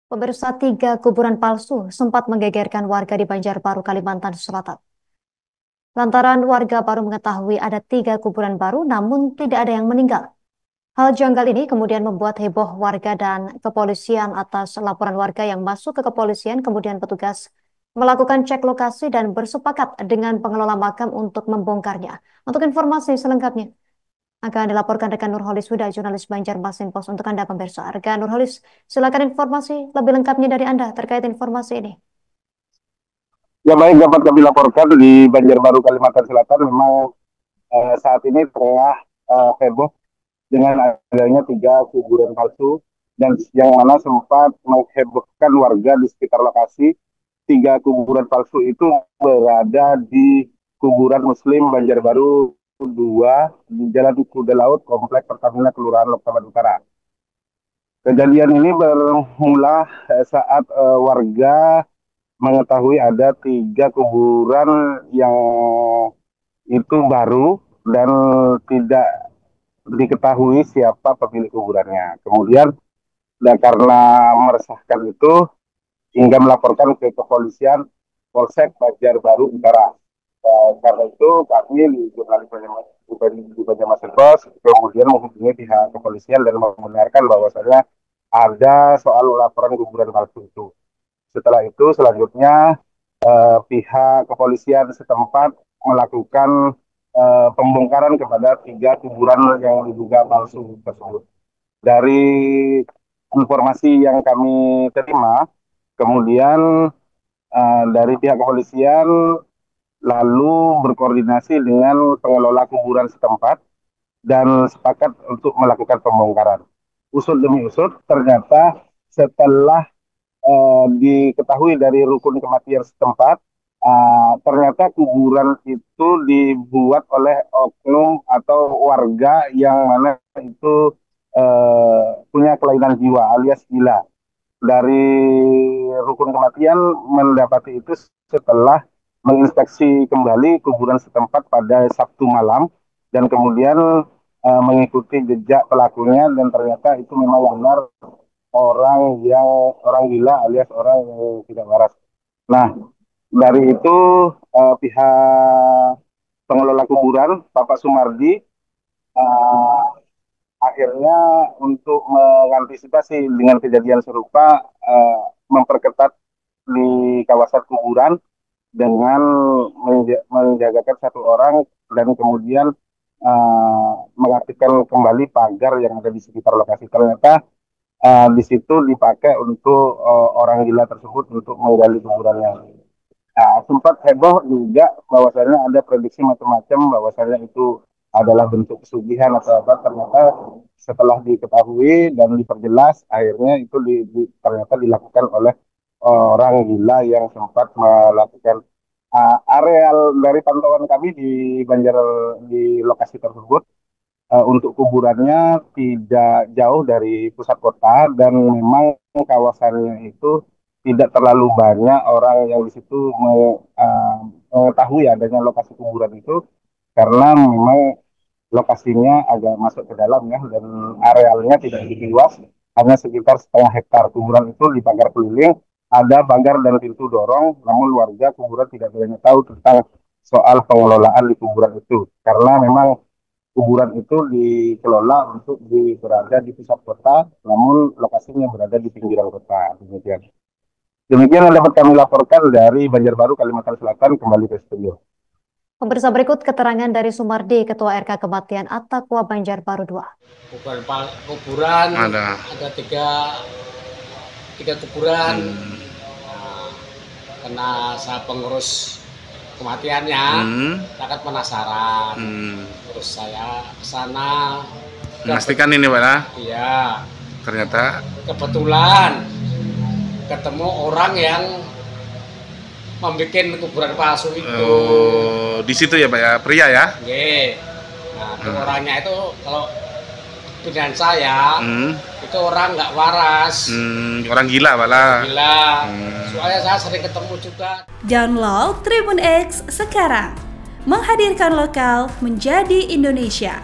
Pemirsa, 3 kuburan palsu sempat menggegerkan warga di Banjarbaru, Kalimantan Selatan. Lantaran warga baru mengetahui ada 3 kuburan baru namun tidak ada yang meninggal. Hal janggal ini kemudian membuat heboh warga dan kepolisian atas laporan warga yang masuk ke kepolisian. Kemudian petugas melakukan cek lokasi dan bersepakat dengan pengelola makam untuk membongkarnya. Untuk informasi selengkapnya akan dilaporkan rekan Nurholis Huda, jurnalis Banjarmasin Pos untuk Anda pemirsa. Rekan Nurholis, silakan informasi lebih lengkapnya dari Anda terkait informasi ini. Ya baik, dapat kami laporkan di Banjarbaru, Kalimantan Selatan memang saat ini tengah heboh dengan adanya 3 kuburan palsu dan yang mana sempat menghebohkan warga di sekitar lokasi. 3 kuburan palsu itu berada di kuburan Muslim Banjarbaru 2 di Jalan Kuda Laut, Komplek Pertamina, Kelurahan Loktaban Utara. Kejadian ini bermula saat warga mengetahui ada 3 kuburan yang itu baru dan tidak diketahui siapa pemilik kuburannya. Kemudian, dan karena meresahkan itu, hingga melaporkan ke kepolisian Polsek Banjarbaru Utara. Karena itu kami di Banjarmasin Pos kemudian menghubungi pihak kepolisian dan membenarkan bahwasannya ada soal laporan kuburan palsu itu. Setelah itu selanjutnya pihak kepolisian setempat melakukan pembongkaran kepada 3 kuburan yang diduga palsu tersebut. Dari informasi yang kami terima, kemudian dari pihak kepolisian lalu berkoordinasi dengan pengelola kuburan setempat dan sepakat untuk melakukan pembongkaran. Usut demi usut, ternyata setelah diketahui dari rukun kematian setempat, ternyata kuburan itu dibuat oleh oknum atau warga yang mana itu punya kelainan jiwa alias gila. Dari rukun kematian mendapati itu setelah menginspeksi kembali kuburan setempat pada Sabtu malam dan kemudian mengikuti jejak pelakunya dan ternyata itu memang benar orang gila alias orang yang tidak waras. Nah, dari itu pihak pengelola kuburan Bapak Sumardi uh, akhirnya untuk mengantisipasi dengan kejadian serupa memperketat di kawasan kuburan dengan menjagakan 1 orang dan kemudian mengaktifkan kembali pagar yang ada di sekitar lokasi. Ternyata di situ dipakai untuk orang gila tersebut untuk menggali kuburannya. Sempat heboh juga bahwasannya ada prediksi macam-macam bahwasannya itu adalah bentuk pesugihan atau apa. Ternyata setelah diketahui dan diperjelas, akhirnya itu ternyata dilakukan oleh orang gila yang sempat melakukan areal dari pantauan kami di di lokasi tersebut. Untuk kuburannya tidak jauh dari pusat kota dan memang kawasannya itu tidak terlalu banyak orang yang di situ mengetahui adanya lokasi kuburan itu karena memang lokasinya agak masuk ke dalam ya dan arealnya tidak begitu luas, hanya sekitar 1/2 hektar. Kuburan itu dipagar keliling, ada pagar dan pintu dorong, namun warga kuburan tidak banyak tahu tentang soal pengelolaan di kuburan itu karena memang kuburan itu dikelola untuk berada di pusat kota, namun lokasinya berada di pinggiran kota. Demikian. Demikian yang dapat kami laporkan dari Banjarbaru, Kalimantan Selatan, kembali ke studio. Pemirsa, berikut keterangan dari Sumardi, Ketua RK Kematian Attaqwa Banjarbaru 2. Kuburan ada tiga kuburan. Karena saya pengurus kematiannya, sangat penasaran. Terus saya ke sana. Memastikan ini, Pak? Iya. Ternyata kebetulan ketemu orang yang membuat kuburan palsu itu. Oh, di situ ya, Pak ya, pria ya? Oke. Nah, orangnya itu kalau pilihan saya itu orang nggak waras. Orang gila, Pak lah. Gila. Soalnya saya sering ketemu juga. Download Tribun X sekarang, menghadirkan lokal menjadi Indonesia.